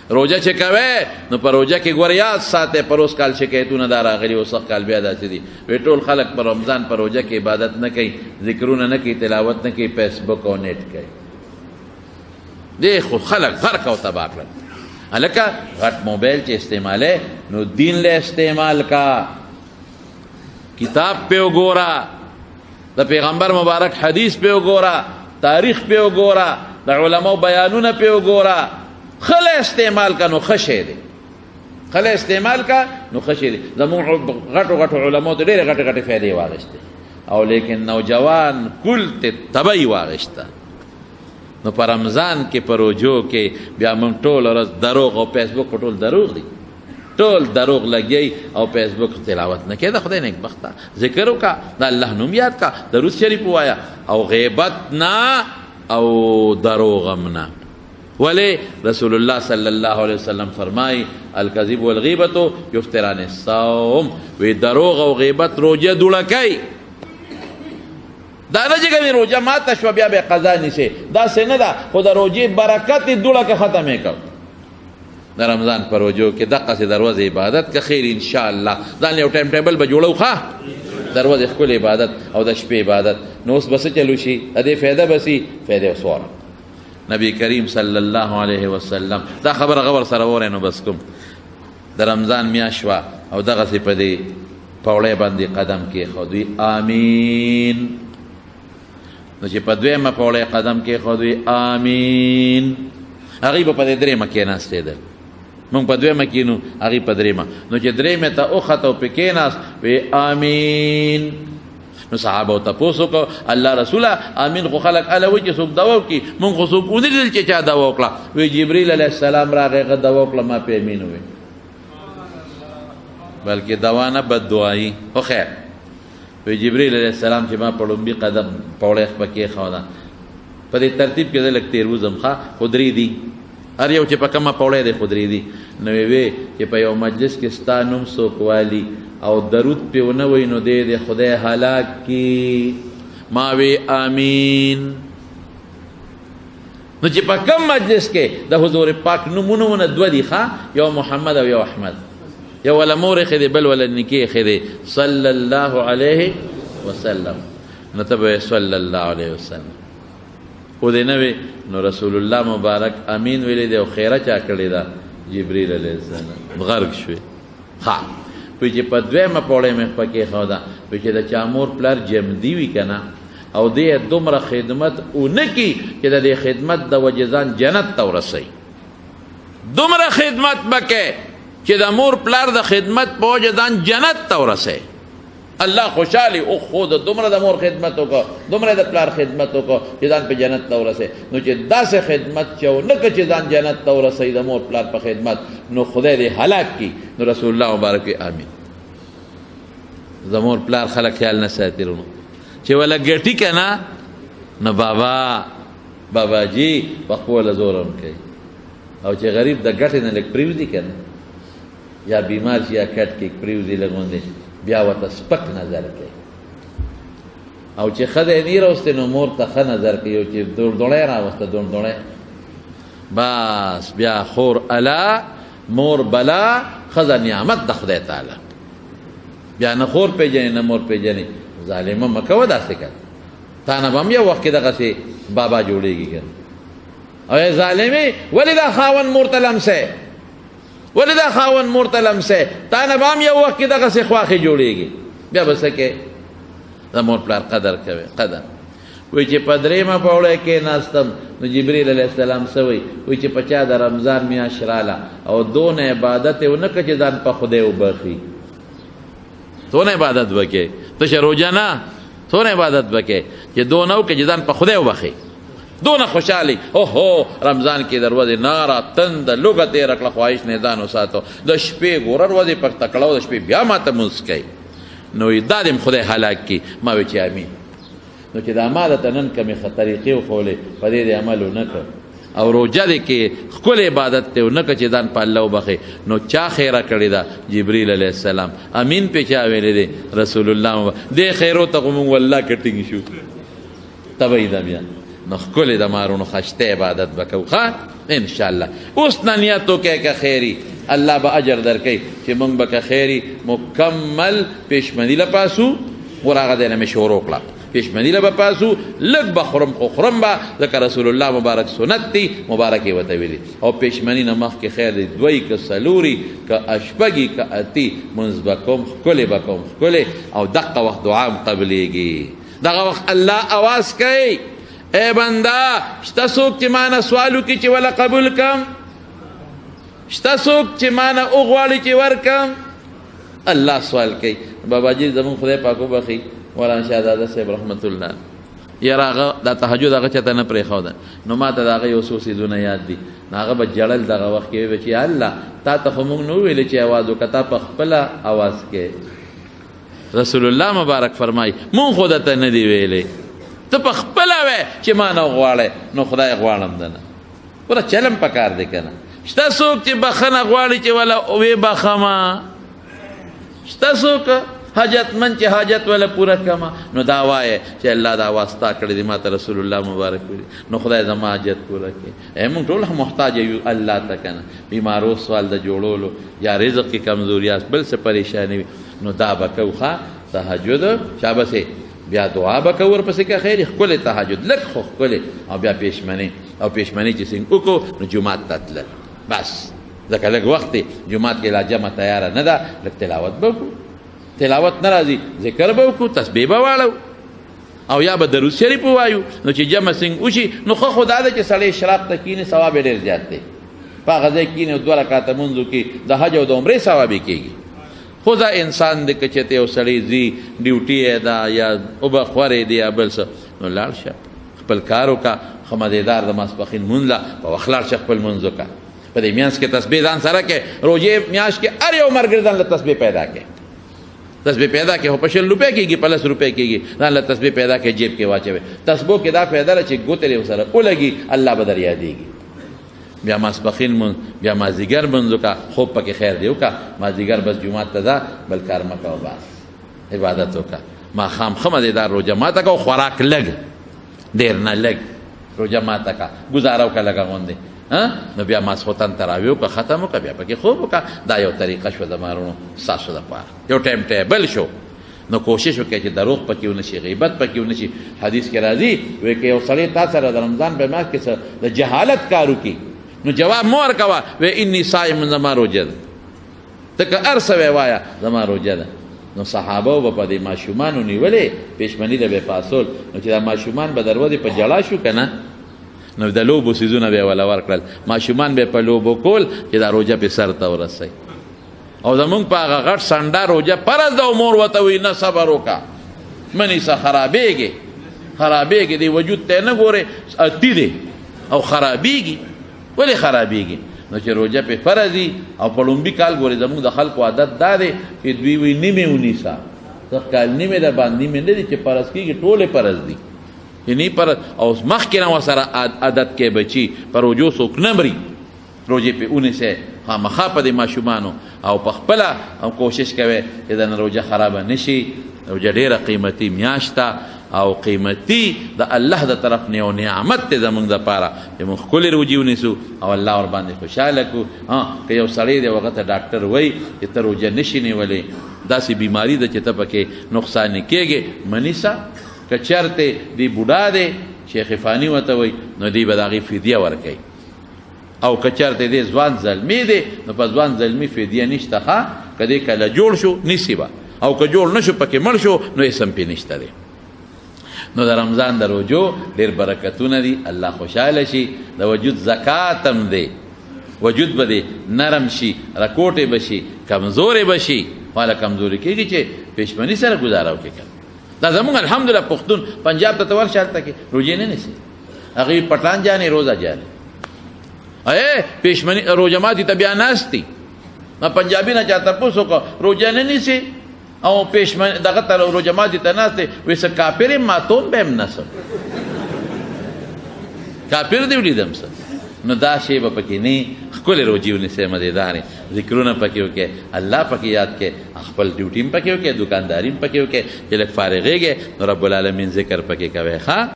روجه چې کوې نو په روجه کې ګوره یاد ساتئ پر اوس کال شکایتونه دا راغلي اوس کال بیا داسې دي وایي ټول خلک په رمضان په روجه کې عبادت نه کوي ذکرونه نه کوي تلاوت نه کوي فیسبک او نیټ کوي دی خو خلک غرق او تباه کړل هلکه غټ موبایل چې استعمالوې نو دین له استعمال کا کتاب پې وګوره د پیغمبر مبارک حدیث پې وګوره تاریخ پې وګوره د علماء بیانونه پې وګوره خله استعمال کا نو ښه شی دی خله استعمال کا نو ښه شی دی زموږ غټو غټو علماو ته ډېرې غټې غټې فایدې واخیستې او لیکن نوجوان کل ته تبی واخیسته نو په رمضان کې په روجو کې بیا موږ ټول ورځ دروغ او فیسبوک په ټول دروغ دی ټول دروغ لګی او فیسبوک تلاوت نه کړه خدای نیکبخته ذکر وکړه د الله نوم یاد کا درود شریف ووایه او غیبت نه او دروغ هم نه ولی رسول الله صلی الله علیه وسلم فرمای الکذب والغیبت یفتران الصوم وی دروغ او غیبت روجه دوړه کوي دا نه چې کوي روجه ماته شوه بیا به قضا نیسي داسې نه ده خو د روجې برکت یې دوړه کې ختمې کړ د رمضان په روجو کې دقسې د ورځې عبادت که خیر انشاءالله ځان یو ټایم ټیبل به جوړو ښه د ورځې ښکلې عبادت او د شپې عبادت نو اوس به څه چلو شي د دې فایده به سي فایده وسواره نبی کریم صلی الله علیه وسلم دا خبره غور سره وره نو بس کوم د رمضان میاشت وه او دغسې په دې پوړی باندې قدم کېښودوي آمین نو چې په دویمه پوړی قدم کېښودوي آمین هغوی به په دې درېیمه کېناستېدل مونږ په دویمه کېنو هغوی په درېیمه نو چې درېیمې ته وخته او پې کېناست وی آمین نو صحابه تپوس وکړو الله رسوله امین خو خلک اله وایي چې څوک دوا وکړي مونږ خو څوک ونه لیدل چې چا دوا وکړه وی جبریل علیه السلام راغی هغه دوا وکړه ما پې امین ووی بلکې دوا نه بد دعایي خو خیر وی جبریل علیه السلام چې ما په لومبي قدم پوړی خپه کېښوده په دې ترتیب کې زه لږ تېر وځم ښه خو درې دي هر یو چې په کومه پوړی دی خو درې دي نو وی چې په یو مجلس کې ستا نوم څوک والي او درود پې ونه وی نو دی د خدای هلاک کی ما وی آمین نو چې په کم مجلس کې د حضور پاک نومونه ونه دوه دي ښه یو محمد او یو احمد یو ولا مور یې دی بل ولا نیکې یې دی صلی الله علیه وسلم نو ته به صلی الله علیه وسلم خو دې نه وي نو رسول الله مبارک امین ویلی دی او خیره چا کړې ده جبریل علیه السلام غرق شوې ښه پوی چې په دویمه پوړی مې خپه کېښوده پوی چې د چا مور پلار جمدي وي که نه او دې دومره خدمت ونه کي چې د دې خدمت د وجې ځان جنت ته ورسوي دومره خدمت به کې چې د مور پلار د خدمت په وجې ځان جنت ته ورسوي الله خوشحالي او خود دومره د مور خدمت وکړه دومره د پلار خدمت وکړه چې ځان په جنت ته ورسوي نو چې داسې خدمت چې ونه کړه چې ځان جنت ته ورسوي د مور پلار په خدمت نو خدای دې هلاک کړي نو رسول الله مبارک آمین د مور پلار خلک خیال نه ساتي رونو چې ولا ګټي که نه نو باباجي په خپله زور هم کوي او چې غریب د ګټې نه لږ پرېوځي که نه یا بیمار شي یا کټ کې پرېوځي لږ غوندې بیا ورته سپک نظر کوي او چې ښځه یې راوستې نو مور ته ښه نظر کوي او چې دوړدوړی راوسته دوړدوړی بس بیا خور الا مور بلا ښځه نعمت د خدای تعالی بیا نه خور پېژنې نه مور پېژنې ظالمه مه کوه داسې که تا نه به هم یو وخت کې دغسې بابا جوړېږي که او ای ظالمې ولې دا خاوند مور ته لمسی ولې دا خاوند مور ته لمسی تا نه به هم یو وخت کې دغسې خواښې جوړېږي بیا به څه کې د مور پلار قدر کوي قدر وایي چې په درېیمه پوړی کېناستم نو جبریل علیه السلام څه وایي وایي چې په چا د رمضان میاشت راله او دونه عبادت یې ونه کړه چې ځان په خدای وبخي څونه عبادت وکړې تشه روژه نه څونه عبادت وکړې چې دونه وکړې چې ځان په خدای وبخي دونه خوشحالي اوهو رمضان کې د ورځې ناره تنده لوږه تېره کړه خواهش نه ځان وساتو د شپې ګوره ورځې په تکړه او د شپې بیا ماته مونځ کوي نو دا دې خدای هلاک کړي ما وی چې امین نو چې دا ما درته نن کومې طریقې وښولې په دې دې عمل ونه کړ او روژه دې کې ښکلی عبادت دی ونه کړه چې ځان په الله وبخې نو چا خیره کړې ده جبریل علیه السلام امین پې چا ویلی دی رسول الله دې خیرو ته خو مونږ والله که ټینګ شو تبه یې ده بیا نو ښکلې د مارونو خشته عبادت به کوو ښه انشاءالله. اوس نه نیت وکړئ که خیري الله به اجر درکوي چې موږ به که خیري مکمل پېشمني له پاسو ور هغه دی نه مې شروع کړه پېشمني له به پاسو لږ به خورم خو خورم به ځکه رسول الله مبارک سنت دی مبارک یې ورته ویلي او پېشمني نه مخکې خیر دی دوی که څلوري که اشپږي که اتي مونځ به کوم ښکلې به کوم ښکلې او دقه وخت دعا هم قبلېږي دغه وخت الله اواز کوي اے بنده شته څوک چې ما نه سوال وکړي چې وله قبول کم شته څوک چې ما نه وغواړي چې ورکم الله سوال کوي باباجي زمونږ خدای پاک وبخي مولانا شهزاده صاحب رحمت الله یاره هغه دا تهجد هغه چاته نه پرېښوده نو ما ته د هغه یو څو څیزونه یاد دي نو هغه به جړل دغه وخت کې ویل چې الله تا ته خو موږ نه وویلې چې اواز وکړه تا په خپله اواز کې رسول الله مبارک فرمایي مونږ خو درته نه دي ویلې ته په خپله وې چې ما نه غواړې نو خدای غواړم دنه پوره چلم پکار دی که نه شته څوک چې بخښنه غواړي چې وله وې بخمه شته څوک حاجتمند چې حاجت وله پوره کما نو دا وایه چې الله دا واسطه کړې دي ما ته رسول الله مبارک ویلي نو خدای زما حاجت پوره کړي موږ ټول محتاج یو الله ته که نه بیمارو سوال د جوړولو یا رزق کې کمزوریاست بل څه پریشاني وي نو دا به کوو ښه تهجد شابسې بیا دعا به کوو ورپسې که خیر ښکلې تهجد لږ خو ښکلې او بیا پېشمنۍ او پېشمنۍ چې څنګه وکړو نو جومات ته تلل بس ځکه لږ وخت دی جومات کې لا جمع تیاره نه ده لږ تلاوت به وکړو تلاوت نه راځي ذکر به وکړو تسبیح به واړو او یا به درود شریف ووایو نو چې جمع څنګه وشي نو ښه خو دا ده چې سړی اشراق ته کښېني ثواب یې ډېر زیات دی په هغه ځای کښېني او 2 رکعته لمونځ وکړي د حج او د عمرې ثواب یې کېږي خو دا انسان دی که چېرته یو سړی ځي ډیوټي یې ده یا اوبه خورې دی یا بل څه نو لاړ شه خپل کار وکړه ښه مزېدار د ماسپښین لمونځ له په وخت لاړ شه خپل لمونځ وکړه په دې میانځ کې تسبیح ځان سره کې روژې میاشت کې هر یو ملګري ځان له تسبیح پیدا کې تسبیح پیدا کې خو په 100 روپۍ کېږي په 10 روپۍ کېږي ځان له تسبیح پیدا کې جیب کې واچوي تسبیح کې دا فایده ده چې ګوتې یې ورسره ولګي الله به در یادېږي بیا ماسپښین لمونځ بیا مازدیګر لمونځ وکړه خوب پکې خیر دی وکړه مازدیګر بس جومات ته ځه بل کار مه کوه بس عبادت وکړه ماښام ښه مزېدار روژه ماته کړه خوراک لږ ډېر نه لږ روژه ماته کړه ګزاره وکړه لږه غوندې نو بیا ماسخوتن تراویح وکړه ختم وکړه بیا پکې خوب وکړه دا یو طریقه شوه د مارونو ستاسو دپاره یو ټایم ټیبل شو نو کوشش وکړئ چې دروغ پکې ونه شي غیبت پکې ونه شي حدیث کې راځي وایي که یو سړی تا سره د رمضان په میاشت کې د جهالت کار وکړي نو جواب مه ورکوه وایي انی صائم زما روژه ده ته که هر څه وایه زما روژه ده نو صحابه به په دې ماشومانو نیولې پېشمني له به پاسول نو چې دا ماشومان به در ودې په جړا شو که نه نو د لوبو څیزونه به یې وله ورکړل ماشومان به یې په لوبو کول چې دا روژه پې سر ته ورسوي او زمونږ په هغه غټ سنډه روژه فرض ده او مور ورته وایي نه صبر وکړه مه نیسه خرابېږي دی وجود ته نه ګورې اتي دی او خرابېږي ولې خرابېږي نو چې روژه پې فرض وي او په لومبي کال ګورې زمونږ د خلکو عادت دا دی چې دوی وایي نیمې ونیسه سخت کال نیمې ده باندې نیمې نه دي چې فرض کېږي ټولې فرض دي یعنی پر او مخکې نه ورسره عادت کې بچي په روژو څوک نه مري روژې پې ونیسئ خامخا په دې ماشومانو او په خپله او کوشش کوئ چې د نه روژه خرابه نه شي روژه ډېره قیمتي میاشت ده او قیمتي د الله د طرف نه یو نعمت دی زموږ دپاره چې موږ ښکلې روژې ونیسو او الله ورباندې خوشحاله کړو که یو سړی دی هغه ته ډاکټر وایي چې ته روژه نشي نیولی داسې بیماري ده چې ته پکې نقصانې کېږې مه نیسه که چرته دی بوډا دی شیخ فانی ورته وایي نو دی به د هغې فدیه ورکوي او که چرته دی ځوان زلمي دی نو په ځوان زلمي فدیه نشته ښه که دی کله جوړ شو نیسي به او که جوړ نه شو پکې مړ شو نو اسم پې نشته دی نو د رمضان د روژو ډېر برکتونه دي الله خوشحاله شي د وجود زکات هم دی وجود به دی نرم شي رکوټې به شي کمزورې به شي واله کمزوري کېږي چې پېشمني سره ګزاره وکړي دا زمونږ الحمدلله پښتون پنجاب ته ته ورشه هلته کې روژې نه نیسي هغوی پټان جانې روزه جانې پېشمني روژه ماتي ته بیا ناست دي پنجابي نه چا تپوس وکړه روژه نه نیسي او پېشمني دغه ته روژه ماتي ته ناست دی وایي څه کافر یم ماتون به یم نسم کافر دې ولیدم څه نو دا شی به پکې نه ښکلې روژې ونیسئ مزېدارې ذکرونه پکې وکړئ الله پکې یاد کړئ خپل ډیوټي هم پکې وکړئ دکانداري هم پکې وکړئ چې لږ فارغېږئ نو رب العالمین ذکر پکې کوئ ښه